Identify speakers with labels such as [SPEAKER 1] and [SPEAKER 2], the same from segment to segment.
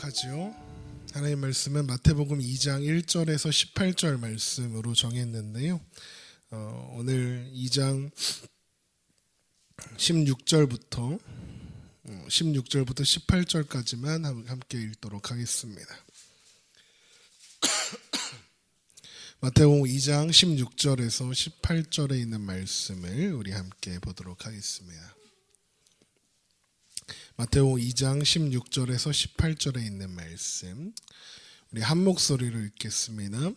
[SPEAKER 1] 하죠. 하나님 말씀은 마태복음 2장 1절에서 18절 말씀으로 정했는데요. 오늘 2장 16절부터 18절까지만 함께 읽도록 하겠습니다. 마태복음 2장 16절에서 18절에 있는 말씀을 우리 함께 보도록 하겠습니다. 마태복음 2장 16절에서 18절에 있는 말씀 우리 한 목소리로 읽겠습니다.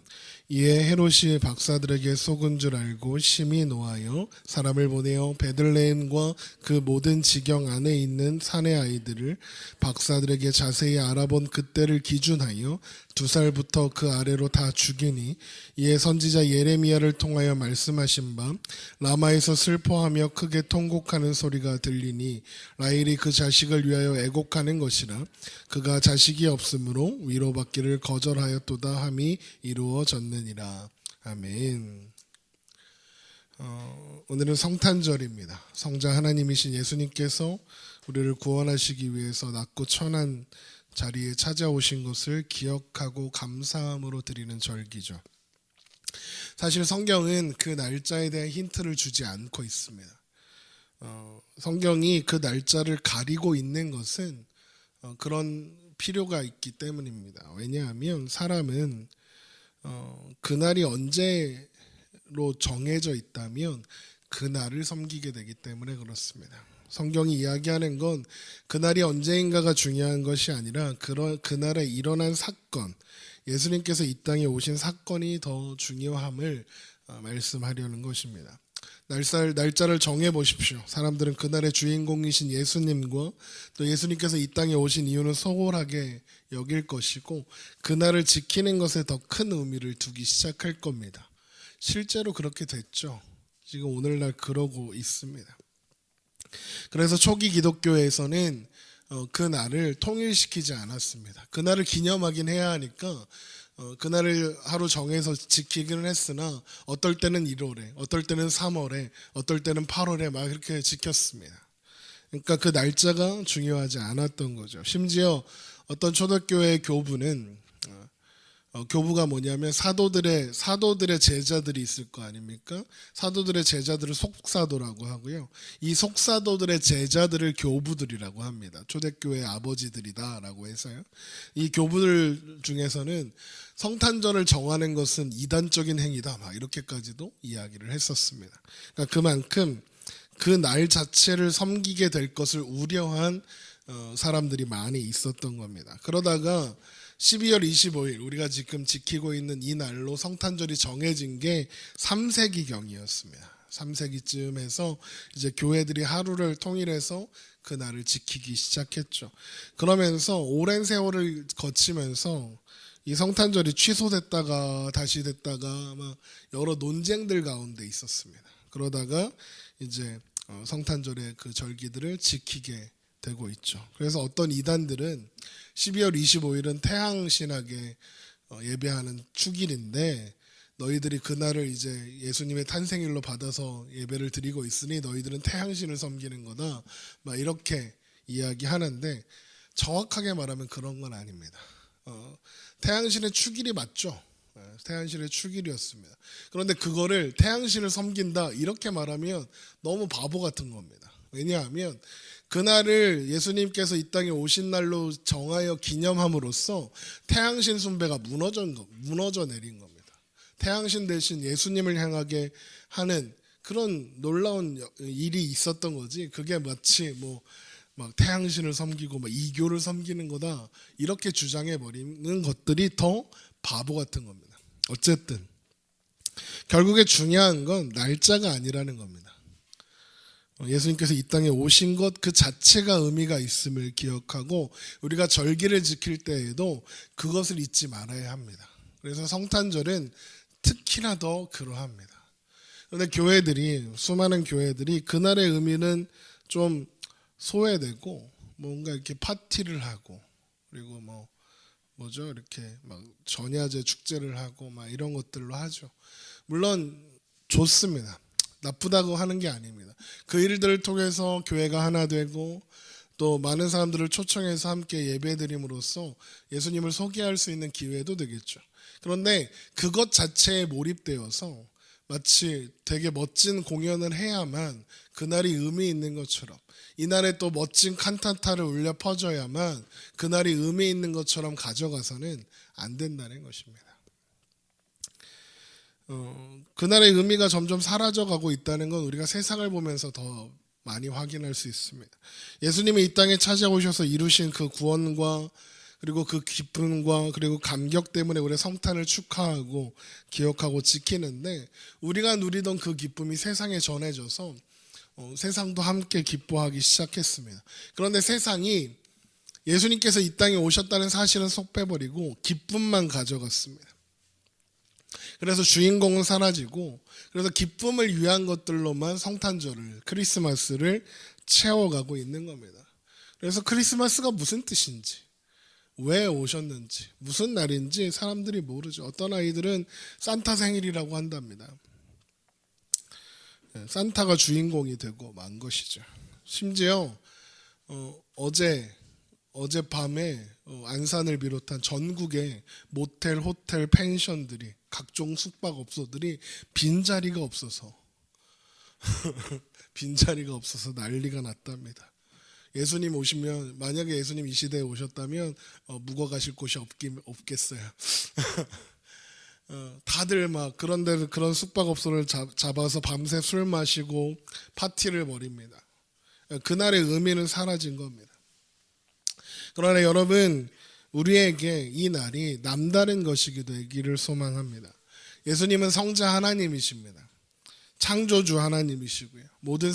[SPEAKER 1] 이에 헤롯이 박사들에게 속은 줄 알고 심히 노하여 사람을 보내어 베들레헴과 그 모든 지경 안에 있는 산의 아이들을 박사들에게 자세히 알아본 그때를 기준하여 2살부터 그 아래로 다 죽이니, 이에 선지자 예레미야를 통하여 말씀하신 바 라마에서 슬퍼하며 크게 통곡하는 소리가 들리니 라헬이 그 자식을 위하여 애곡하는 것이라. 그가 자식이 없으므로 위로받기를 거절하였도다 함이 이루어졌느니라. 아멘. 오늘은 성탄절입니다. 성자 하나님이신 예수님께서 우리를 구원하시기 위해서 낮고 천한 자리에 찾아오신 것을 기억하고 감사함으로 드리는 절기죠. 사실 성경은 그 날짜에 대한 힌트를 주지 않고 있습니다. 성경이 그 날짜를 가리고 있는 것은 그런 필요가 있기 때문입니다. 왜냐하면 사람은 그날이 언제로 정해져 있다면 그날을 섬기게 되기 때문에 그렇습니다. 성경이 이야기하는 건 그날이 언제인가가 중요한 것이 아니라 그날에 일어난 사건, 예수님께서 이 땅에 오신 사건이 더 중요함을 말씀하려는 것입니다. 날짜를 정해보십시오. 사람들은 그날의 주인공이신 예수님과 또 예수님께서 이 땅에 오신 이유는 소홀하게 여길 것이고 그날을 지키는 것에 더 큰 의미를 두기 시작할 겁니다. 실제로 그렇게 됐죠. 지금 오늘날 그러고 있습니다. 그래서 초기 기독교에서는 그날을 통일시키지 않았습니다. 그날을 기념하긴 해야 하니까 그날을 하루 정해서 지키기는 했으나 어떨 때는 1월에, 어떨 때는 3월에, 어떨 때는 8월에 막 이렇게 지켰습니다. 그러니까 그 날짜가 중요하지 않았던 거죠. 심지어 어떤 초대교회 교부는 교부가 뭐냐면 사도들의 제자들이 있을 거 아닙니까? 사도들의 제자들을 속사도라고 하고요. 이 속사도들의 제자들을 교부들이라고 합니다. 초대교회의 아버지들이다라고 해서요. 이 교부들 중에서는 성탄절을 정하는 것은 이단적인 행위다, 막 이렇게까지도 이야기를 했었습니다. 그러니까 그만큼 그 날 자체를 섬기게 될 것을 우려한 사람들이 많이 있었던 겁니다. 그러다가 12월 25일 우리가 지금 지키고 있는 이 날로 성탄절이 정해진 게 3세기경이었습니다. 3세기쯤에서 이제 교회들이 하루를 통일해서 그 날을 지키기 시작했죠. 그러면서 오랜 세월을 거치면서 이 성탄절이 취소됐다가 다시 됐다가 막 여러 논쟁들 가운데 있었습니다. 그러다가 이제 성탄절의 그 절기들을 지키게 되고 있죠. 그래서 어떤 이단들은 12월 25일은 태양신학에 예배하는 축일인데 너희들이 그날을 이제 예수님의 탄생일로 받아서 예배를 드리고 있으니 너희들은 태양신을 섬기는 거다, 막 이렇게 이야기하는데 정확하게 말하면 그런 건 아닙니다. 태양신의 축일이 맞죠. 태양신의 축일이었습니다. 그런데 그거를 태양신을 섬긴다 이렇게 말하면 너무 바보 같은 겁니다. 왜냐하면 그날을 예수님께서 이 땅에 오신 날로 정하여 기념함으로써 태양신 숭배가 무너져 내린 겁니다. 태양신 대신 예수님을 향하게 하는 그런 놀라운 일이 있었던 거지, 그게 마치 막 태양신을 섬기고 막 이교를 섬기는 거다 이렇게 주장해 버리는 것들이 더 바보 같은 겁니다. 어쨌든 결국에 중요한 건 날짜가 아니라는 겁니다. 예수님께서 이 땅에 오신 것 그 자체가 의미가 있음을 기억하고 우리가 절기를 지킬 때에도 그것을 잊지 말아야 합니다. 그래서 성탄절은 특히나 더 그러합니다. 그런데 수많은 교회들이 그날의 의미는 좀 소외되고 뭔가 이렇게 파티를 하고 그리고 이렇게 막 전야제 축제를 하고 막 이런 것들로 하죠. 물론 좋습니다. 나쁘다고 하는 게 아닙니다. 그 일들을 통해서 교회가 하나 되고 또 많은 사람들을 초청해서 함께 예배드림으로써 예수님을 소개할 수 있는 기회도 되겠죠. 그런데 그것 자체에 몰입되어서 마치 되게 멋진 공연을 해야만 그날이 의미 있는 것처럼, 이날에 또 멋진 칸타타를 울려 퍼져야만 그날이 의미 있는 것처럼 가져가서는 안 된다는 것입니다. 그날의 의미가 점점 사라져가고 있다는 건 우리가 세상을 보면서 더 많이 확인할 수 있습니다. 예수님이 이 땅에 찾아오셔서 이루신 그 구원과 그리고 그 기쁨과 그리고 감격 때문에 우리의 성탄을 축하하고 기억하고 지키는데, 우리가 누리던 그 기쁨이 세상에 전해져서 세상도 함께 기뻐하기 시작했습니다. 그런데 세상이 예수님께서 이 땅에 오셨다는 사실은 쏙 빼버리고 기쁨만 가져갔습니다. 그래서 주인공은 사라지고, 그래서 기쁨을 위한 것들로만 성탄절을, 크리스마스를 채워가고 있는 겁니다. 그래서 크리스마스가 무슨 뜻인지, 왜 오셨는지, 무슨 날인지 사람들이 모르죠. 어떤 아이들은 산타 생일이라고 한답니다. 산타가 주인공이 되고 만 것이죠. 심지어 어젯밤에 안산을 비롯한 전국의 모텔, 호텔, 펜션들이, 각종 숙박업소들이 빈자리가 없어서 난리가 났답니다. 예수님 오시면, 만약에 예수님 이 시대에 오셨다면 묵어 가실 곳이 없겠어요. 다들 막 그런 숙박업소를 잡아서 밤새 술 마시고 파티를 벌입니다. 그날의 의미는 사라진 겁니다. 그러나 여러분, 우리에게 이 날이 남다른 것이 되기를 소망합니다. 예수님은 성자 하나님이십니다. 창조주 하나님이시고요. 모든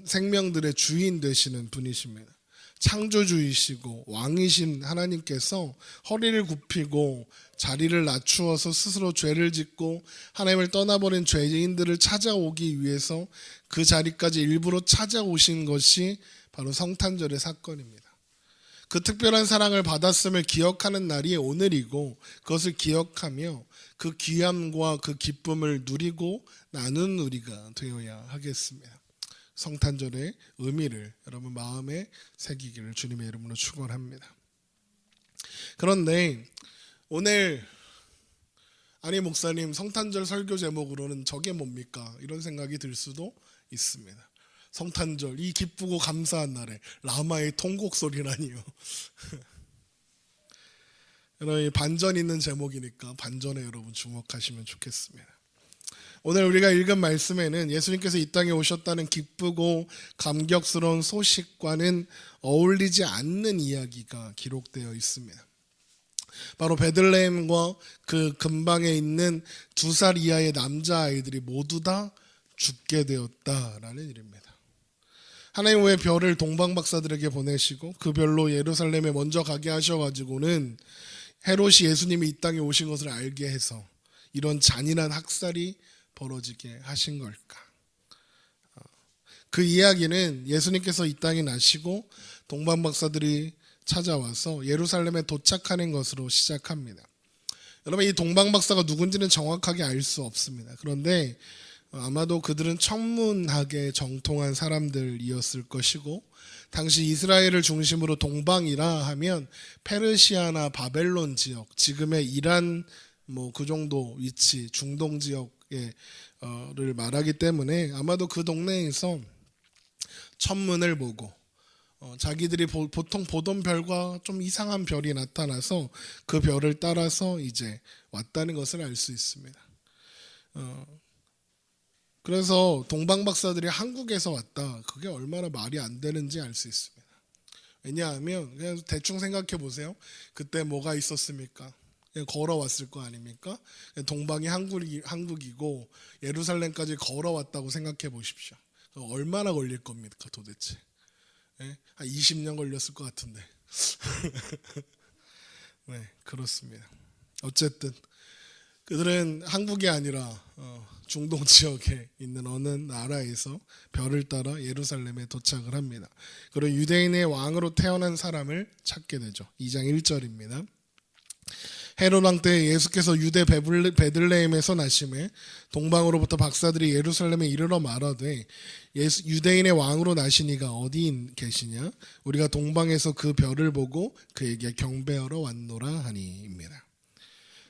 [SPEAKER 1] 생명들의 주인 되시는 분이십니다. 창조주이시고 왕이신 하나님께서 허리를 굽히고 자리를 낮추어서 스스로 죄를 짓고 하나님을 떠나버린 죄인들을 찾아오기 위해서 그 자리까지 일부러 찾아오신 것이 바로 성탄절의 사건입니다. 그 특별한 사랑을 받았음을 기억하는 날이 오늘이고, 그것을 기억하며 그 귀함과 그 기쁨을 누리고 나누는 우리가 되어야 하겠습니다. 성탄절의 의미를 여러분 마음에 새기기를 주님의 이름으로 축원합니다. 그런데 오늘, 아니 목사님, 성탄절 설교 제목으로는 저게 뭡니까? 이런 생각이 들 수도 있습니다. 성탄절, 이 기쁘고 감사한 날에 라마의 통곡 소리라니요. 여러분, 반전 있는 제목이니까 반전에 여러분 주목하시면 좋겠습니다. 오늘 우리가 읽은 말씀에는 예수님께서 이 땅에 오셨다는 기쁘고 감격스러운 소식과는 어울리지 않는 이야기가 기록되어 있습니다. 바로 베들레헴과 그 근방에 있는 2살 이하의 남자아이들이 모두 다 죽게 되었다라는 일입니다. 하나님 왜 별을 동방박사들에게 보내시고 그 별로 예루살렘에 먼저 가게 하셔가지고는 헤롯이 예수님이 이 땅에 오신 것을 알게 해서 이런 잔인한 학살이 벌어지게 하신 걸까? 그 이야기는 예수님께서 이 땅에 나시고 동방박사들이 찾아와서 예루살렘에 도착하는 것으로 시작합니다. 여러분, 이 동방박사가 누군지는 정확하게 알 수 없습니다. 그런데 아마도 그들은 천문학에 정통한 사람들이었을 것이고, 당시 이스라엘을 중심으로 동방이라 하면 페르시아나 바벨론 지역, 지금의 이란 그 정도 위치, 중동 지역을 말하기 때문에 아마도 그 동네에서 천문을 보고 자기들이 보통 보던 별과 좀 이상한 별이 나타나서 그 별을 따라서 이제 왔다는 것을 알 수 있습니다. 그래서 동방박사들이 한국에서 왔다, 그게 얼마나 말이 안 되는지 알 수 있습니다. 왜냐하면 그냥 대충 생각해 보세요. 그때 뭐가 있었습니까? 그냥 걸어왔을 거 아닙니까? 동방이 한국이고 예루살렘까지 걸어왔다고 생각해 보십시오. 얼마나 걸릴 겁니까 도대체? 한 20년 걸렸을 것 같은데. 네, 그렇습니다. 어쨌든 그들은 한국이 아니라 중동 지역에 있는 어느 나라에서 별을 따라 예루살렘에 도착을 합니다. 그리고 유대인의 왕으로 태어난 사람을 찾게 되죠. 2장 1절입니다. 헤롯 왕 때 예수께서 유대 베들레헴에서 나심에 동방으로부터 박사들이 예루살렘에 이르러 말하되 유대인의 왕으로 나시니가 어디 계시냐? 우리가 동방에서 그 별을 보고 그에게 경배하러 왔노라 하니입니다.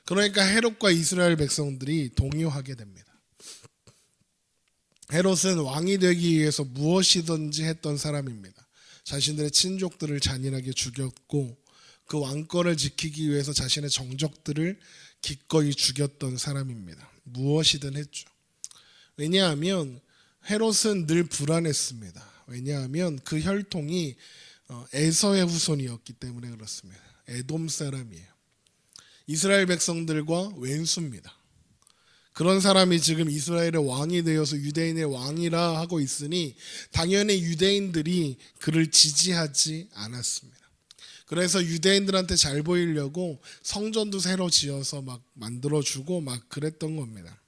[SPEAKER 1] 그러니까 헤롯과 이스라엘 백성들이 동요하게 됩니다. 헤롯은 왕이 되기 위해서 무엇이든지 했던 사람입니다. 자신들의 친족들을 잔인하게 죽였고 그 왕권을 지키기 위해서 자신의 정적들을 기꺼이 죽였던 사람입니다. 무엇이든 했죠. 왜냐하면 헤롯은 늘 불안했습니다. 왜냐하면 그 혈통이 에서의 후손이었기 때문에 그렇습니다. 에돔 사람이에요. 이스라엘 백성들과 왼수입니다. 그런 사람이 지금 이스라엘의 왕이 되어서 유대인의 왕이라 하고 있으니 당연히 유대인들이 그를 지지하지 않았습니다. 그래서 유대인들한테 잘 보이려고 성전도 새로 지어서 막 만들어주고 막 그랬던 겁니다.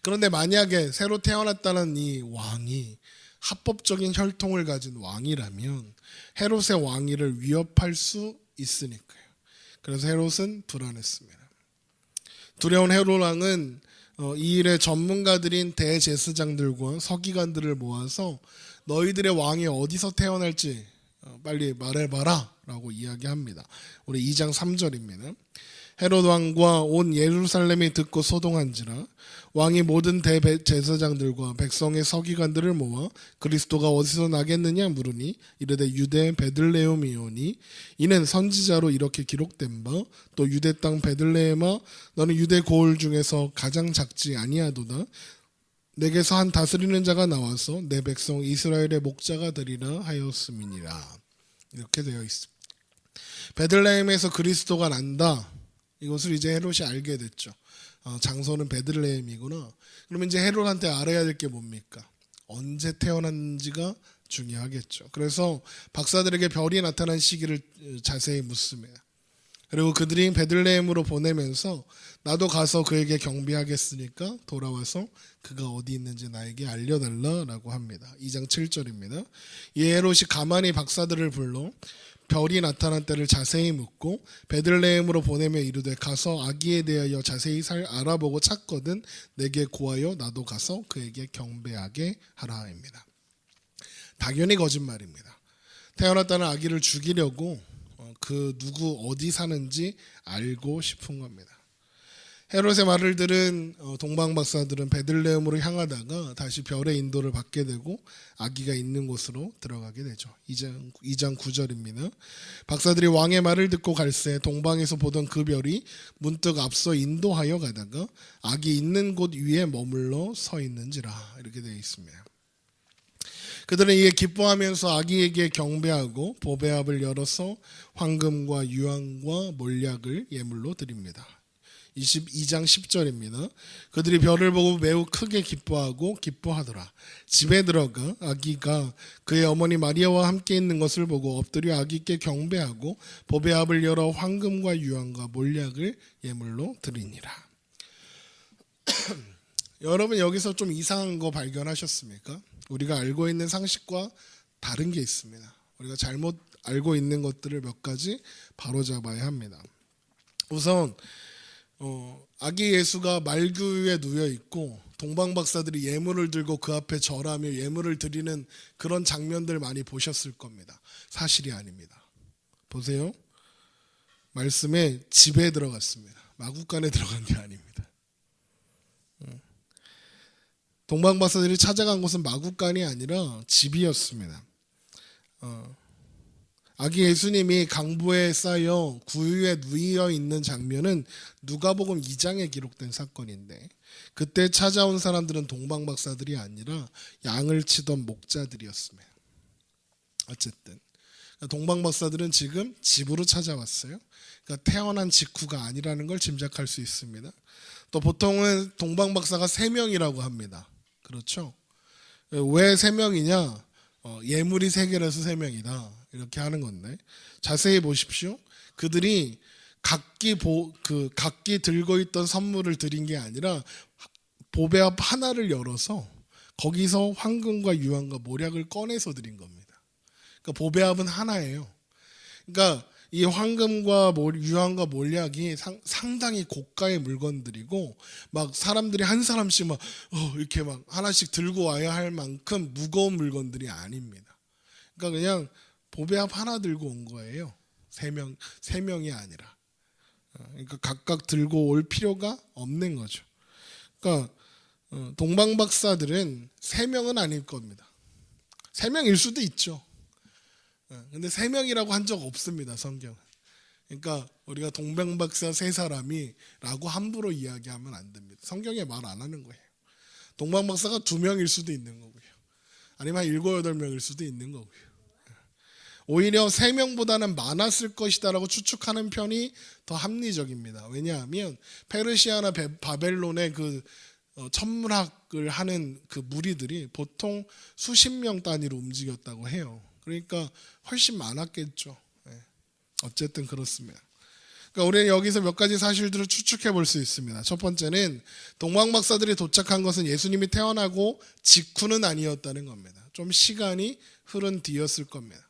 [SPEAKER 1] 그런데 만약에 새로 태어났다는 이 왕이 합법적인 혈통을 가진 왕이라면 헤롯의 왕위를 위협할 수 있으니까요. 그래서 헤롯은 불안했습니다. 두려운 헤롯 왕은 이 일의 전문가들인 대제사장들과 서기관들을 모아서 너희들의 왕이 어디서 태어날지 빨리 말해봐라 라고 이야기합니다. 우리 2장 3절입니다. 헤롯 왕과 온 예루살렘이 듣고 소동한지라 왕이 모든 대제사장들과 백성의 서기관들을 모아 그리스도가 어디서 나겠느냐 물으니 이르되 유대 베들레헴이오니 이는 선지자로 이렇게 기록된 바 또 유대 땅 베들레헴아 너는 유대 고을 중에서 가장 작지 아니하도다 내게서 한 다스리는 자가 나와서 내 백성 이스라엘의 목자가 되리라 하였음이니라. 이렇게 되어 있습니다. 베들레헴에서 그리스도가 난다. 이것을 이제 헤롯이 알게 됐죠. 장소는 베들레헴이구나. 그러면 이제 헤롯한테 알아야 될 게 뭡니까? 언제 태어났는지가 중요하겠죠. 그래서 박사들에게 별이 나타난 시기를 자세히 묻습니다. 그리고 그들이 베들레헴으로 보내면서 나도 가서 그에게 경배하겠으니까 돌아와서 그가 어디 있는지 나에게 알려달라라고 합니다. 2장 7절입니다. 이 헤롯이 가만히 박사들을 불러 별이 나타난 때를 자세히 묻고 베들레헴으로 보내며 이르되 가서 아기에 대하여 자세히 알아보고 찾거든 내게 고하여 나도 가서 그에게 경배하게 하라입니다. 당연히 거짓말입니다. 태어났다는 아기를 죽이려고 그 누구 어디 사는지 알고 싶은 겁니다. 헤롯의 말을 들은 동방 박사들은 베들레헴으로 향하다가 다시 별의 인도를 받게 되고 아기가 있는 곳으로 들어가게 되죠. 2장 9절입니다. 박사들이 왕의 말을 듣고 갈새 동방에서 보던 그 별이 문득 앞서 인도하여 가다가 아기 있는 곳 위에 머물러 서 있는지라 이렇게 되어 있습니다. 그들은 이에 기뻐하면서 아기에게 경배하고 보배합을 열어서 황금과 유황과 몰약을 예물로 드립니다. 22장 10절입니다. 그들이 별을 보고 매우 크게 기뻐하고 기뻐하더라. 집에 들어가 아기가 그의 어머니 마리아와 함께 있는 것을 보고 엎드려 아기께 경배하고 보배합을 열어 황금과 유황과 몰약을 예물로 드리니라. 여러분 여기서 좀 이상한 거 발견하셨습니까? 우리가 알고 있는 상식과 다른 게 있습니다. 우리가 잘못 알고 있는 것들을 몇 가지 바로잡아야 합니다. 우선 아기 예수가 말구유에 누워 있고 동방 박사들이 예물을 들고 그 앞에 절하며 예물을 드리는 그런 장면들 많이 보셨을 겁니다. 사실이 아닙니다. 보세요. 말씀에 집에 들어갔습니다. 마구간에 들어간 게 아닙니다. 동방 박사들이 찾아간 곳은 마구간이 아니라 집이었습니다. 아기 예수님이 강보에 쌓여 구유에 누워 있는 장면은 누가복음 2장에 기록된 사건인데 그때 찾아온 사람들은 동방 박사들이 아니라 양을 치던 목자들이었습니다. 어쨌든 동방 박사들은 지금 집으로 찾아왔어요. 그러니까 태어난 직후가 아니라는 걸 짐작할 수 있습니다. 또 보통은 동방 박사가 3명이라고 합니다. 그렇죠? 왜 3명이냐? 예물이 3개라서 3명이다. 이렇게 하는 건데 자세히 보십시오. 그들이 각기 들고 있던 선물을 드린 게 아니라 보배합 하나를 열어서 거기서 황금과 유황과 몰약을 꺼내서 드린 겁니다. 그러니까 보배합은 하나예요. 그러니까 이 황금과 유황과 몰약이 상당히 고가의 물건들이고 막 사람들이 한 사람씩 막 이렇게 막 하나씩 들고 와야 할 만큼 무거운 물건들이 아닙니다. 그러니까 그냥 보배합 하나 들고 온 거예요. 세 명이 아니라. 그러니까 각각 들고 올 필요가 없는 거죠. 그러니까 동방 박사들은 3명은 아닐 겁니다. 3명일 수도 있죠. 근데 3명이라고 한 적 없습니다, 성경은. 그러니까 우리가 동방 박사 3사람이라고 함부로 이야기하면 안 됩니다. 성경에 말 안 하는 거예요. 동방 박사가 2명일 수도 있는 거고요. 아니면 한 7, 8명일 수도 있는 거고요. 오히려 3명보다는 많았을 것이다라고 추측하는 편이 더 합리적입니다. 왜냐하면 페르시아나 바벨론의 그 천문학을 하는 그 무리들이 보통 수십 명 단위로 움직였다고 해요. 그러니까 훨씬 많았겠죠. 어쨌든 그렇습니다. 그러니까 우리는 여기서 몇 가지 사실들을 추측해 볼 수 있습니다. 첫 번째는 동방 박사들이 도착한 것은 예수님이 태어나고 직후는 아니었다는 겁니다. 좀 시간이 흐른 뒤였을 겁니다.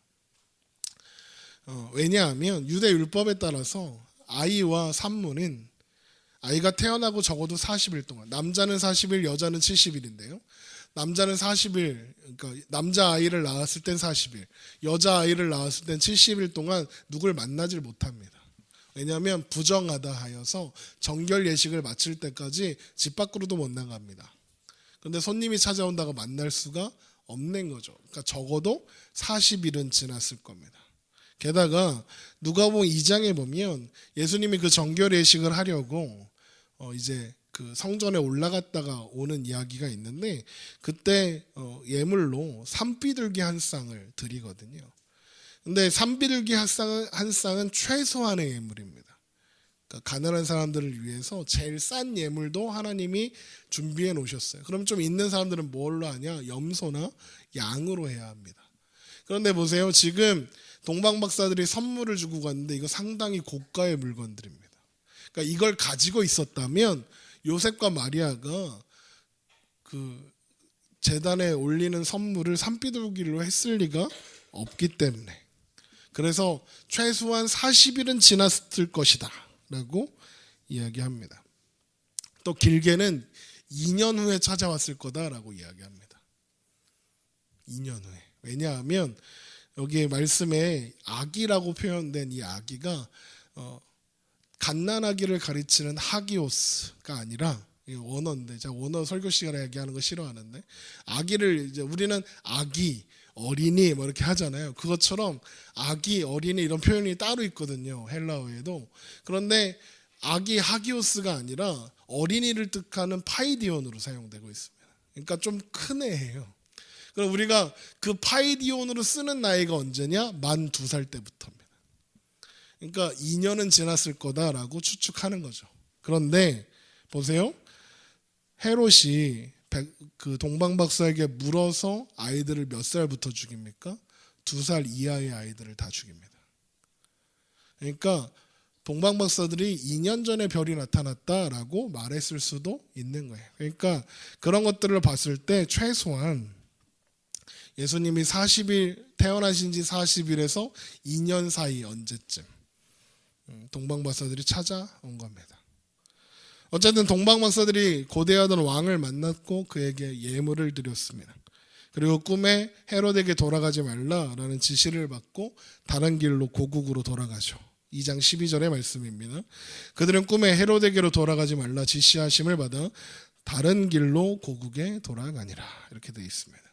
[SPEAKER 1] 왜냐하면 유대 율법에 따라서 아이와 산모는 아이가 태어나고 적어도 40일 동안, 남자는 40일, 여자는 70일인데요. 남자는 40일, 그러니까 남자 아이를 낳았을 땐 40일, 여자 아이를 낳았을 땐 70일 동안 누굴 만나질 못합니다. 왜냐하면 부정하다 하여서 정결 예식을 마칠 때까지 집 밖으로도 못 나갑니다. 그런데 손님이 찾아온다고 만날 수가 없는 거죠. 그러니까 적어도 40일은 지났을 겁니다. 게다가 누가복음 2장에 보면 예수님이 그 정결 예식을 하려고 이제 그 성전에 올라갔다가 오는 이야기가 있는데 그때 예물로 산비둘기 한 쌍을 드리거든요. 근데 산비둘기 한 쌍은 최소한의 예물입니다. 그러니까 가난한 사람들을 위해서 제일 싼 예물도 하나님이 준비해 놓으셨어요. 그럼 좀 있는 사람들은 뭘로 하냐? 염소나 양으로 해야 합니다. 그런데 보세요. 지금 동방 박사들이 선물을 주고 갔는데 이거 상당히 고가의 물건들입니다. 그러니까 이걸 가지고 있었다면 요셉과 마리아가 그 제단에 올리는 선물을 산비둘기로 했을 리가 없기 때문에, 그래서 최소한 40일은 지났을 것이다 라고 이야기합니다. 또 길게는 2년 후에 찾아왔을 거다라고 이야기합니다. 2년 후에. 왜냐하면 여기 말씀에 아기라고 표현된 이 아기가 갓난아기를 가르치는 하기오스가 아니라 원어인데, 제가 원어 설교 시간에 얘기하는 거 싫어하는데, 아기를 이제 우리는 아기, 어린이 뭐 이렇게 하잖아요. 그것처럼 아기, 어린이 이런 표현이 따로 있거든요, 헬라어에도. 그런데 아기 하기오스가 아니라 어린이를 뜻하는 파이디온으로 사용되고 있습니다. 그러니까 좀 큰 애예요. 그럼 우리가 그 파이디온으로 쓰는 나이가 언제냐? 만 2살 때부터입니다. 그러니까 2년은 지났을 거다라고 추측하는 거죠. 그런데 보세요. 헤롯이 그 동방 박사에게 물어서 아이들을 몇 살부터 죽입니까? 2살 이하의 아이들을 다 죽입니다. 그러니까 동방 박사들이 2년 전에 별이 나타났다라고 말했을 수도 있는 거예요. 그러니까 그런 것들을 봤을 때 최소한 예수님이 40일 태어나신 지 40일에서 2년 사이 언제쯤 동방 박사들이 찾아온 겁니다. 어쨌든 동방 박사들이 고대하던 왕을 만났고 그에게 예물을 드렸습니다. 그리고 꿈에 헤롯에게 돌아가지 말라라는 지시를 받고 다른 길로 고국으로 돌아가죠. 2장 12절의 말씀입니다. 그들은 꿈에 헤롯에게로 돌아가지 말라 지시하심을 받아 다른 길로 고국에 돌아가니라. 이렇게 되어 있습니다.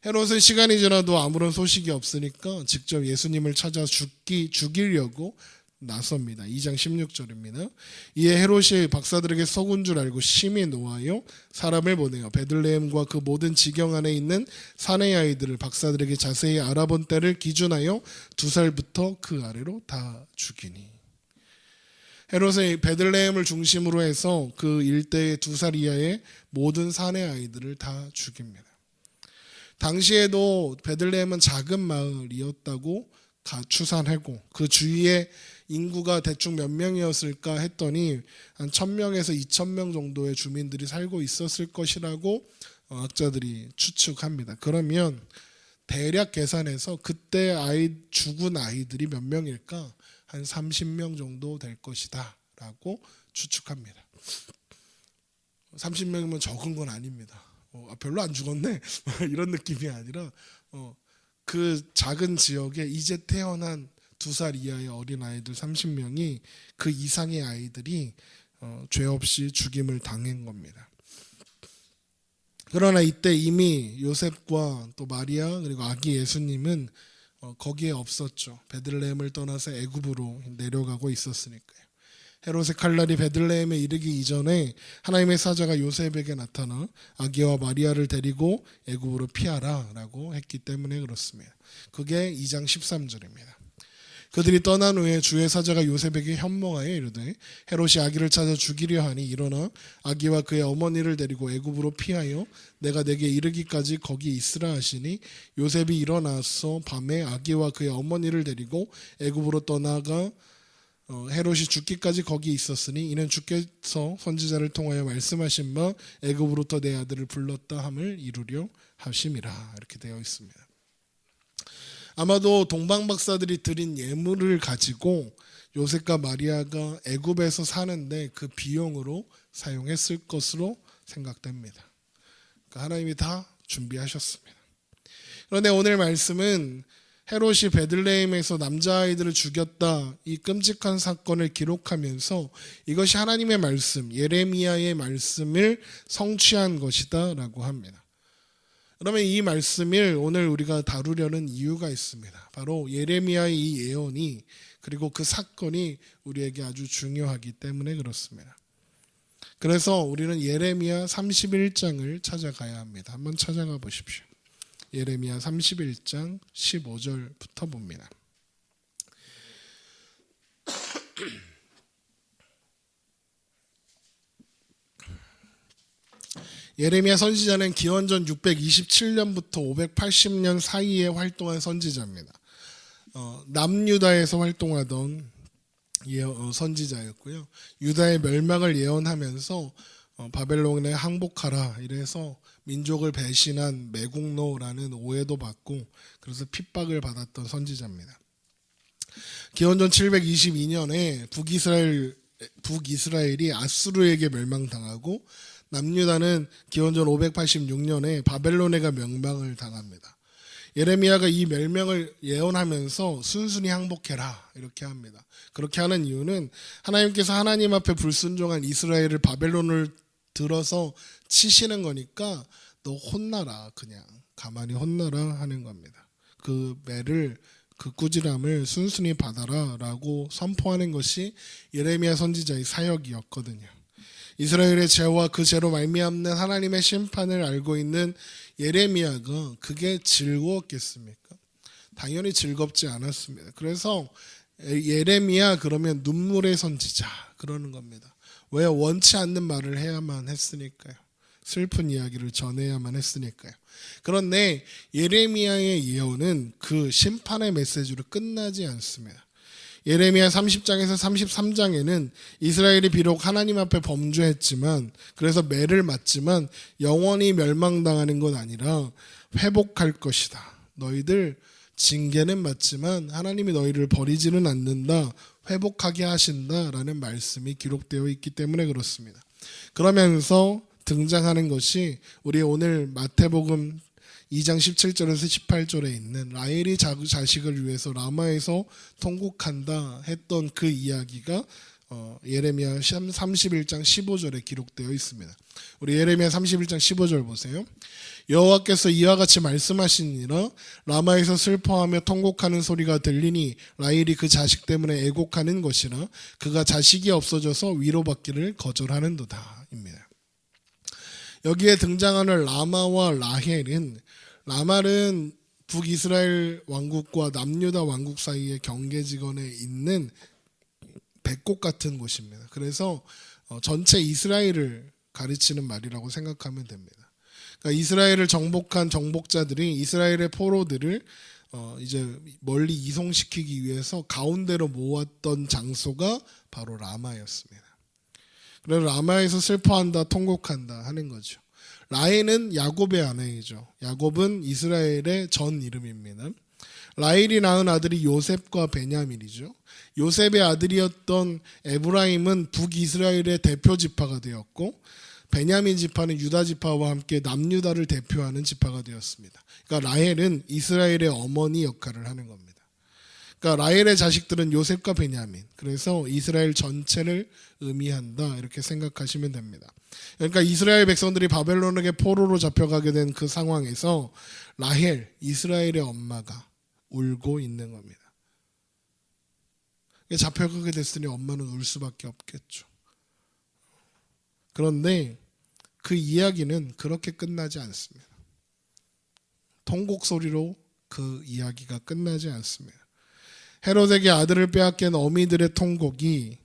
[SPEAKER 1] 헤롯은 시간이 지나도 아무런 소식이 없으니까 직접 예수님을 찾아 죽이려고 나섭니다. 2장 16절입니다. 이에 헤롯이 박사들에게 속은 줄 알고 심히 노하여 사람을 보내어 베들레헴과 그 모든 지경 안에 있는 사내 아이들을 박사들에게 자세히 알아본 때를 기준하여 2살부터 그 아래로 다 죽이니. 헤롯은 베들레헴을 중심으로 해서 그 일대의 2살 이하의 모든 사내 아이들을 다 죽입니다. 당시에도 베들레헴은 작은 마을이었다고 추산하고 그 주위에 인구가 대충 몇 명이었을까 했더니 한 1000명에서 2000명 정도의 주민들이 살고 있었을 것이라고 학자들이 추측합니다. 그러면 대략 계산해서 그때 죽은 아이들이 몇 명일까? 한 30명 정도 될 것이다 라고 추측합니다. 30명이면 적은 건 아닙니다. 별로 안 죽었네 이런 느낌이 아니라 그 작은 지역에 이제 태어난 2살 이하의 어린 아이들 30명이 그 이상의 아이들이 죄 없이 죽임을 당한 겁니다. 그러나 이때 이미 요셉과 또 마리아 그리고 아기 예수님은 거기에 없었죠. 베들레헴을 떠나서 애굽으로 내려가고 있었으니까요. 헤롯의 칼날이 베들레헴에 이르기 이전에 하나님의 사자가 요셉에게 나타나 아기와 마리아를 데리고 애굽으로 피하라 라고 했기 때문에 그렇습니다. 그게 2장 13절입니다. 그들이 떠난 후에 주의 사자가 요셉에게 현몽하여 이르되 헤롯이 아기를 찾아 죽이려 하니 일어나 아기와 그의 어머니를 데리고 애굽으로 피하여 내가 내게 이르기까지 거기 있으라 하시니 요셉이 일어나서 밤에 아기와 그의 어머니를 데리고 애굽으로 떠나가 헤롯이 죽기까지 거기 있었으니 이는 주께서 선지자를 통하여 말씀하신 바 애굽으로부터 내 아들을 불렀다 함을 이루려 하심이라 이렇게 되어 있습니다. 아마도 동방 박사들이 드린 예물을 가지고 요셉과 마리아가 애굽에서 사는데 그 비용으로 사용했을 것으로 생각됩니다. 그러니까 하나님이 다 준비하셨습니다. 그런데 오늘 말씀은 헤롯이 베들레헴에서 남자아이들을 죽였다 이 끔찍한 사건을 기록하면서 이것이 하나님의 말씀 예레미야의 말씀을 성취한 것이다 라고 합니다. 그러면 이 말씀을 오늘 우리가 다루려는 이유가 있습니다. 바로 예레미야의 이 예언이 그리고 그 사건이 우리에게 아주 중요하기 때문에 그렇습니다. 그래서 우리는 예레미야 31장을 찾아가야 합니다. 한번 찾아가 보십시오. 예레미야 31장 15절부터 봅니다. 예레미야 선지자는 기원전 627년부터 580년 사이에 활동한 선지자입니다. 남유다에서 활동하던 선지자였고요. 유다의 멸망을 예언하면서 바벨론에 항복하라 이래서 민족을 배신한 매국노라는 오해도 받고 그래서 핍박을 받았던 선지자입니다. 기원전 722년에 북이스라엘이 아수르에게 멸망당하고 남유다는 기원전 586년에 바벨론에가 멸망을 당합니다. 예레미야가 이 멸망을 예언하면서 순순히 항복해라 이렇게 합니다. 그렇게 하는 이유는 하나님께서 하나님 앞에 불순종한 이스라엘을 바벨론을 들어서 치시는 거니까 너 혼나라 그냥 가만히 혼나라 하는 겁니다. 그 매를 그 꾸지람을 순순히 받아라 라고 선포하는 것이 예레미야 선지자의 사역이었거든요. 이스라엘의 죄와 그 죄로 말미암는 하나님의 심판을 알고 있는 예레미야가 그게 즐거웠겠습니까? 당연히 즐겁지 않았습니다. 그래서 예레미야 그러면 눈물의 선지자 그러는 겁니다. 왜? 원치 않는 말을 해야만 했으니까요. 슬픈 이야기를 전해야만 했으니까요. 그런데 예레미야의 예언은 그 심판의 메시지로 끝나지 않습니다. 예레미야 30장에서 33장에는 이스라엘이 비록 하나님 앞에 범죄했지만 그래서 매를 맞지만 영원히 멸망당하는 것 아니라 회복할 것이다. 너희들 징계는 맞지만 하나님이 너희를 버리지는 않는다. 회복하게 하신다라는 말씀이 기록되어 있기 때문에 그렇습니다. 그러면서 등장하는 것이 우리 오늘 마태복음 2장 17절에서 18절에 있는 라헬이 자식을 위해서 라마에서 통곡한다 했던 그 이야기가 예레미야 31장 15절에 기록되어 있습니다. 우리 예레미야 31장 15절 보세요. 여호와께서 이와 같이 말씀하시니라 라마에서 슬퍼하며 통곡하는 소리가 들리니 라헬이 그 자식 때문에 애곡하는 것이라 그가 자식이 없어져서 위로받기를 거절하는도다 입니다. 여기에 등장하는 라마와 라헬은 라말은 북이스라엘 왕국과 남유다 왕국 사이의 경계지건에 있는 백곡 같은 곳입니다. 그래서 전체 이스라엘을 가르치는 말이라고 생각하면 됩니다. 그러니까 이스라엘을 정복한 정복자들이 이스라엘의 포로들을 이제 멀리 이송시키기 위해서 가운데로 모았던 장소가 바로 라마였습니다. 그래서 라마에서 슬퍼한다, 통곡한다 하는 거죠. 라헬은 야곱의 아내이죠. 야곱은 이스라엘의 전 이름입니다. 라헬이 낳은 아들이 요셉과 베냐민이죠. 요셉의 아들이었던 에브라임은 북이스라엘의 대표 지파가 되었고, 베냐민 지파는 유다 지파와 함께 남유다를 대표하는 지파가 되었습니다. 그러니까 라헬은 이스라엘의 어머니 역할을 하는 겁니다. 그러니까 라헬의 자식들은 요셉과 베냐민, 그래서 이스라엘 전체를 의미한다 이렇게 생각하시면 됩니다. 그러니까 이스라엘 백성들이 바벨론에게 포로로 잡혀가게 된 그 상황에서 라헬, 이스라엘의 엄마가 울고 있는 겁니다. 잡혀가게 됐으니 엄마는 울 수밖에 없겠죠. 그런데 그 이야기는 그렇게 끝나지 않습니다. 통곡 소리로 그 이야기가 끝나지 않습니다. 헤롯에게 아들을 빼앗긴 어미들의 통곡이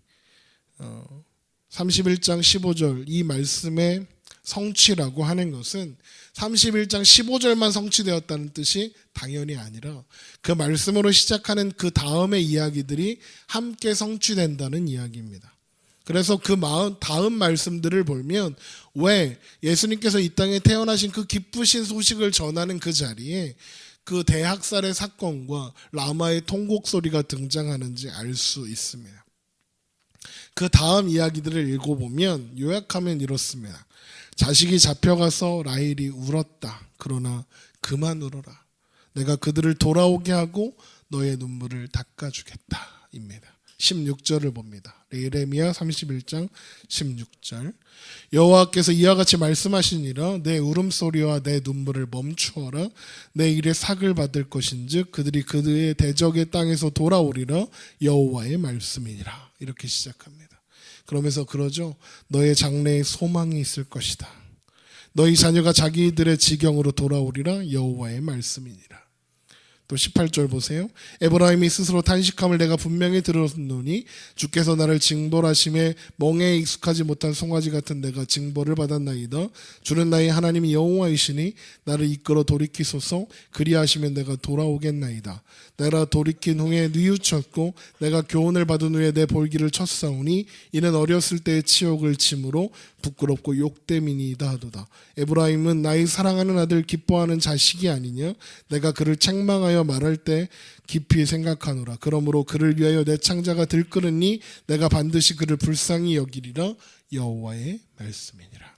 [SPEAKER 1] 31장 15절 이 말씀의 성취라고 하는 것은 31장 15절만 성취되었다는 뜻이 당연히 아니라 그 말씀으로 시작하는 그 다음의 이야기들이 함께 성취된다는 이야기입니다. 그래서 그 다음 말씀들을 보면 왜 예수님께서 이 땅에 태어나신 그 기쁘신 소식을 전하는 그 자리에 그 대학살의 사건과 라마의 통곡 소리가 등장하는지 알 수 있습니다. 그 다음 이야기들을 읽어보면 요약하면 이렇습니다. 자식이 잡혀가서 라헬이 울었다. 그러나 그만 울어라. 내가 그들을 돌아오게 하고 너의 눈물을 닦아주겠다. 입니다. 16절을 봅니다. 예레미야 31장 16절. 여호와께서 이와 같이 말씀하시니라. 내 울음소리와 내 눈물을 멈추어라. 내 일에 삭을 받을 것인즉 그들이 그들의 대적의 땅에서 돌아오리라. 여호와의 말씀이니라. 이렇게 시작합니다. 그러면서 그러죠. 너의 장래에 소망이 있을 것이다. 너희 자녀가 자기들의 지경으로 돌아오리라. 여호와의 말씀이니라. 또 18절 보세요. 에브라임이 스스로 탄식함을 내가 분명히 들었노니 주께서 나를 징벌하심에 멍에에 익숙하지 못한 송아지 같은 내가 징벌을 받았나이다. 주는 나의 하나님이 여호와이시니 나를 이끌어 돌이키소서. 그리하시면 내가 돌아오겠나이다. 내가 돌이킨 후에 뉘우쳤고 내가 교훈을 받은 후에 내 볼기를 쳤사오니 이는 어렸을 때의 치욕을 짐으로 부끄럽고 욕됨이니이다 하도다. 에브라임은 나의 사랑하는 아들 기뻐하는 자식이 아니냐. 내가 그를 책망하여 말할 때 깊이 생각하노라. 그러므로 그를 위하여 내 창자가 들끓으니 내가 반드시 그를 불쌍히 여기리라. 여호와의 말씀이니라.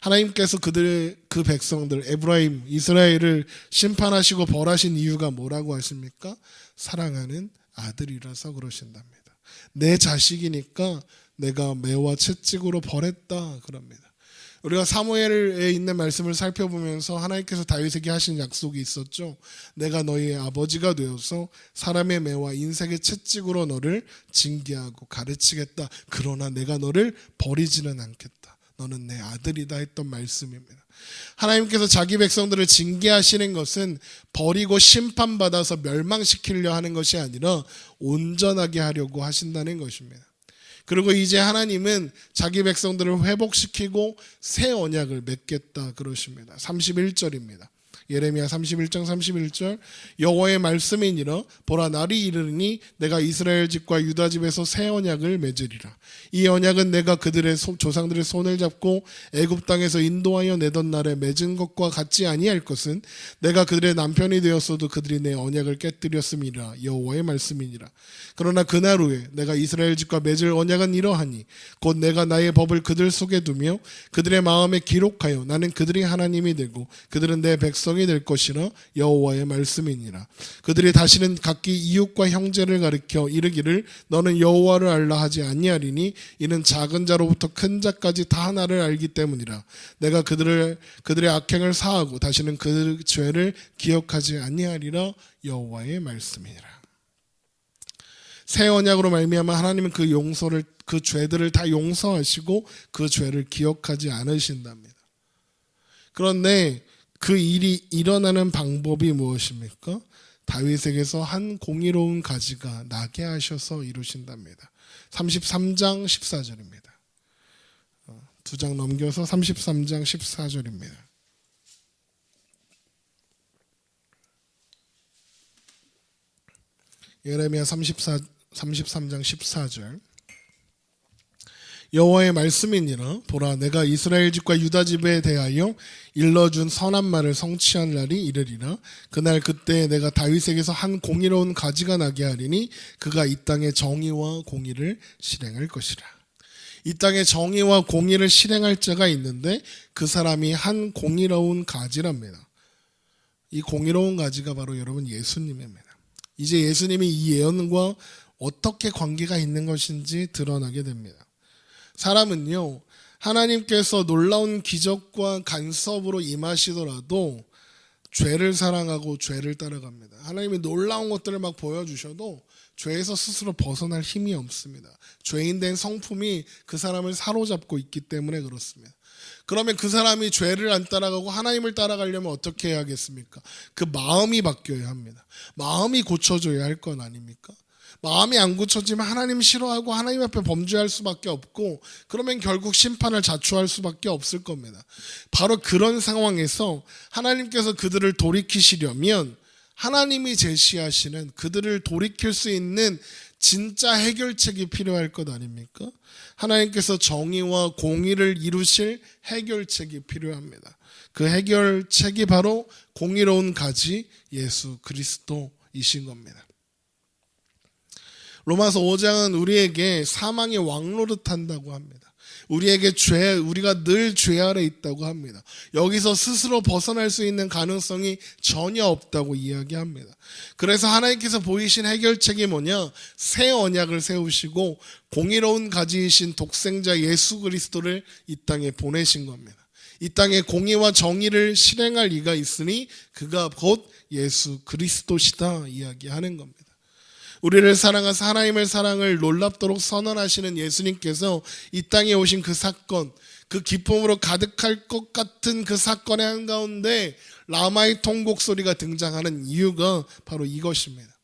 [SPEAKER 1] 하나님께서 그들의 그 백성들 에브라임 이스라엘을 심판하시고 벌하신 이유가 뭐라고 하십니까? 사랑하는 아들이라서 그러신답니다. 내 자식이니까 내가 매와 채찍으로 벌했다 그럽니다. 우리가 사무엘에 있는 말씀을 살펴보면서 하나님께서 다윗에게 하신 약속이 있었죠. 내가 너희의 아버지가 되어서 사람의 매와 인색의 채찍으로 너를 징계하고 가르치겠다. 그러나 내가 너를 버리지는 않겠다. 너는 내 아들이다 했던 말씀입니다. 하나님께서 자기 백성들을 징계하시는 것은 버리고 심판받아서 멸망시키려 하는 것이 아니라 온전하게 하려고 하신다는 것입니다. 그리고 이제 하나님은 자기 백성들을 회복시키고 새 언약을 맺겠다 그러십니다. 31절입니다. 예레미야 31장 31절 여호와의 말씀이니라. 보라 날이 이르니 내가 이스라엘 집과 유다 집에서 새 언약을 맺으리라. 이 언약은 내가 그들의 조상들의 손을 잡고 애굽 땅에서 인도하여 내던 날에 맺은 것과 같지 아니할 것은 내가 그들의 남편이 되었어도 그들이 내 언약을 깨뜨렸음이라. 여호와의 말씀이니라. 그러나 그날 후에 내가 이스라엘 집과 맺을 언약은 이러하니 곧 내가 나의 법을 그들 속에 두며 그들의 마음에 기록하여 나는 그들의 하나님이 되고 그들은 내 백성이 될 것이라. 여호와의 말씀이니라. 그들이 다시는 각기 이웃과 형제를 가리켜 이르기를 너는 여호와를 알라 하지 아니하리니 이는 작은 자로부터 큰 자까지 다 나를 알기 때문이라. 내가 그들의 악행을 사하고 다시는 그 죄를 기억하지 아니하리라. 여호와의 말씀이니라. 새 언약으로 말미암아 하나님은 그 죄들을 다 용서하시고 그 죄를 기억하지 않으신답니다. 그런데 그 일이 일어나는 방법이 무엇입니까? 다윗에게서 한 공의로운 가지가 나게 하셔서 이루신답니다. 33장 14절입니다. 두 장 넘겨서 33장 14절입니다. 예레미야 33장 14절 여호와의 말씀이니라. 보라, 내가 이스라엘 집과 유다 집에 대하여 일러준 선한 말을 성취한 날이 이르리라. 그날 그때 내가 다윗에게서 한 공의로운 가지가 나게 하리니 그가 이 땅에 정의와 공의를 실행할 것이라. 이 땅에 정의와 공의를 실행할 자가 있는데 그 사람이 한 공의로운 가지랍니다. 이 공의로운 가지가 바로 여러분 예수님입니다. 이제 예수님이 이 예언과 어떻게 관계가 있는 것인지 드러나게 됩니다. 사람은요, 하나님께서 놀라운 기적과 간섭으로 임하시더라도 죄를 사랑하고 죄를 따라갑니다. 하나님이 놀라운 것들을 막 보여주셔도 죄에서 스스로 벗어날 힘이 없습니다. 죄인 된 성품이 그 사람을 사로잡고 있기 때문에 그렇습니다. 그러면 그 사람이 죄를 안 따라가고 하나님을 따라가려면 어떻게 해야겠습니까? 그 마음이 바뀌어야 합니다. 마음이 고쳐져야 할 건 아닙니까? 마음이 안 고쳐지면 하나님 싫어하고 하나님 앞에 범죄할 수밖에 없고, 그러면 결국 심판을 자초할 수밖에 없을 겁니다. 바로 그런 상황에서 하나님께서 그들을 돌이키시려면 하나님이 제시하시는 그들을 돌이킬 수 있는 진짜 해결책이 필요할 것 아닙니까? 하나님께서 정의와 공의를 이루실 해결책이 필요합니다. 그 해결책이 바로 공의로운 가지 예수 그리스도이신 겁니다. 로마서 5장은 우리에게 사망의 왕노릇한다고 합니다. 우리에게 우리가 늘 죄 아래 있다고 합니다. 여기서 스스로 벗어날 수 있는 가능성이 전혀 없다고 이야기합니다. 그래서 하나님께서 보이신 해결책이 뭐냐? 새 언약을 세우시고 공의로운 가지이신 독생자 예수 그리스도를 이 땅에 보내신 겁니다. 이 땅에 공의와 정의를 실행할 이가 있으니 그가 곧 예수 그리스도시다 이야기하는 겁니다. 우리를 사랑하사 하나님의 사랑을 놀랍도록 선언하시는 예수님께서 이 땅에 오신 그 사건, 그 기쁨으로 가득할 것 같은 그 사건의 한가운데 라마의 통곡 소리가 등장하는 이유가 바로 이것입니다.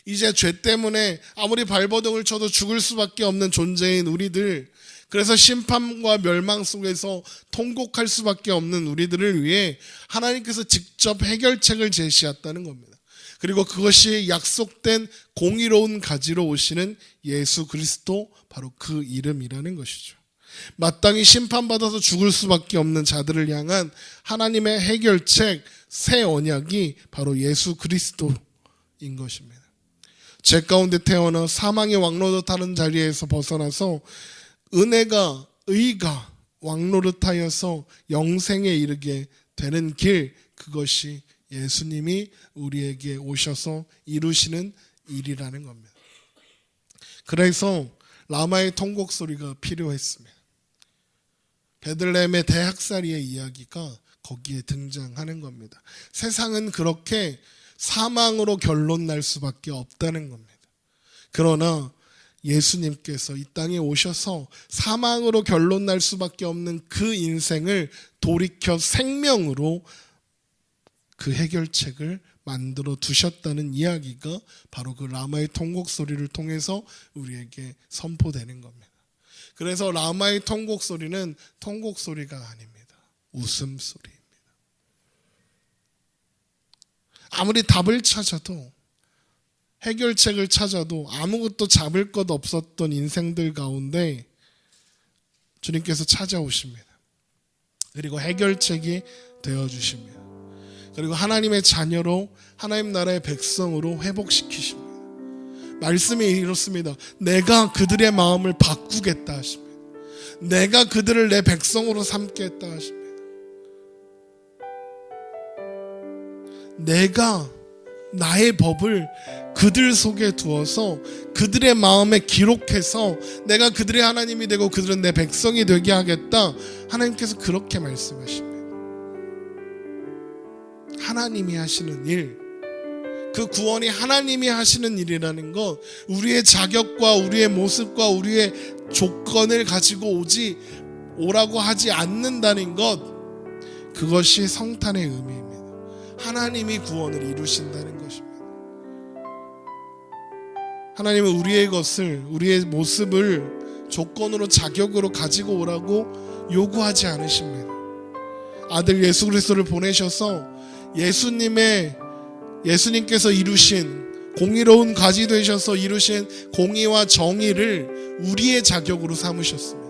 [SPEAKER 1] 이제 죄 때문에 아무리 발버둥을 쳐도 죽을 수밖에 없는 존재인 우리들, 그래서 심판과 멸망 속에서 통곡할 수밖에 없는 우리들을 위해 하나님께서 직접 해결책을 제시했다는 겁니다. 그리고 그것이 약속된 공의로운 가지로 오시는 예수 그리스도, 바로 그 이름이라는 것이죠. 마땅히 심판받아서 죽을 수밖에 없는 자들을 향한 하나님의 해결책, 새 언약이 바로 예수 그리스도인 것입니다. 죄 가운데 태어나 사망의 왕노릇하는 자리에서 벗어나서 은혜가, 의가 왕노릇하여서 영생에 이르게 되는 길, 그것이 예수님이 우리에게 오셔서 이루시는 일이라는 겁니다. 그래서 라마의 통곡 소리가 필요했습니다. 베들레헴의 대학살이의 이야기가 거기에 등장하는 겁니다. 세상은 그렇게 사망으로 결론 날 수밖에 없다는 겁니다. 그러나 예수님께서 이 땅에 오셔서 사망으로 결론 날 수밖에 없는 그 인생을 돌이켜 생명으로 그 해결책을 만들어 두셨다는 이야기가 바로 그 라마의 통곡 소리를 통해서 우리에게 선포되는 겁니다. 그래서 라마의 통곡 소리는 통곡 소리가 아닙니다. 웃음소리입니다. 아무리 답을 찾아도, 해결책을 찾아도 아무것도 잡을 것 없었던 인생들 가운데 주님께서 찾아오십니다. 그리고 해결책이 되어주십니다. 그리고 하나님의 자녀로, 하나님 나라의 백성으로 회복시키십니다. 말씀이 이렇습니다. 내가 그들의 마음을 바꾸겠다 하십니다. 내가 그들을 내 백성으로 삼겠다 하십니다. 내가 나의 법을 그들 속에 두어서 그들의 마음에 기록해서 내가 그들의 하나님이 되고 그들은 내 백성이 되게 하겠다. 하나님께서 그렇게 말씀하십니다. 하나님이 하시는 일, 그 구원이 하나님이 하시는 일이라는 것, 우리의 자격과 우리의 모습과 우리의 조건을 가지고 오라고 하지 않는다는 것, 그것이 성탄의 의미입니다. 하나님이 구원을 이루신다는 것입니다. 하나님은 우리의 것을, 우리의 모습을 조건으로, 자격으로 가지고 오라고 요구하지 않으십니다. 아들 예수 그리스도를 보내셔서 예수님께서 이루신, 공의로운 가지 되셔서 이루신 공의와 정의를 우리의 자격으로 삼으셨습니다.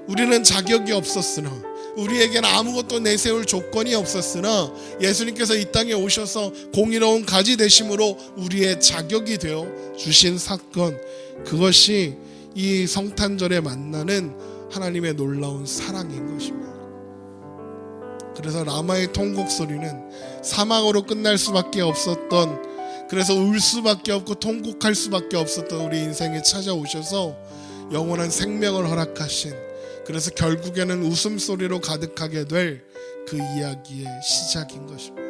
[SPEAKER 1] 우리는 자격이 없었으나, 우리에게는 아무것도 내세울 조건이 없었으나 예수님께서 이 땅에 오셔서 공의로운 가지 되심으로 우리의 자격이 되어 주신 사건, 그것이 이 성탄절에 만나는 하나님의 놀라운 사랑인 것입니다. 그래서 라마의 통곡 소리는 사망으로 끝날 수밖에 없었던, 그래서 울 수밖에 없고 통곡할 수밖에 없었던 우리 인생에 찾아오셔서 영원한 생명을 허락하신, 그래서 결국에는 웃음소리로 가득하게 될 그 이야기의 시작인 것입니다.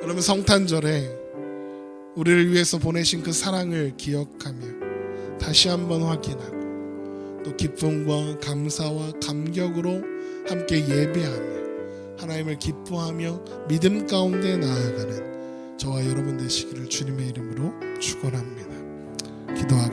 [SPEAKER 1] 여러분, 성탄절에 우리를 위해서 보내신 그 사랑을 기억하며 다시 한번 확인하고 또 기쁨과 감사와 감격으로 함께 예배하며 하나님을 기뻐하며 믿음 가운데 나아가는 저와 여러분 되시기를 주님의 이름으로 축원합니다. 기도하겠습니다.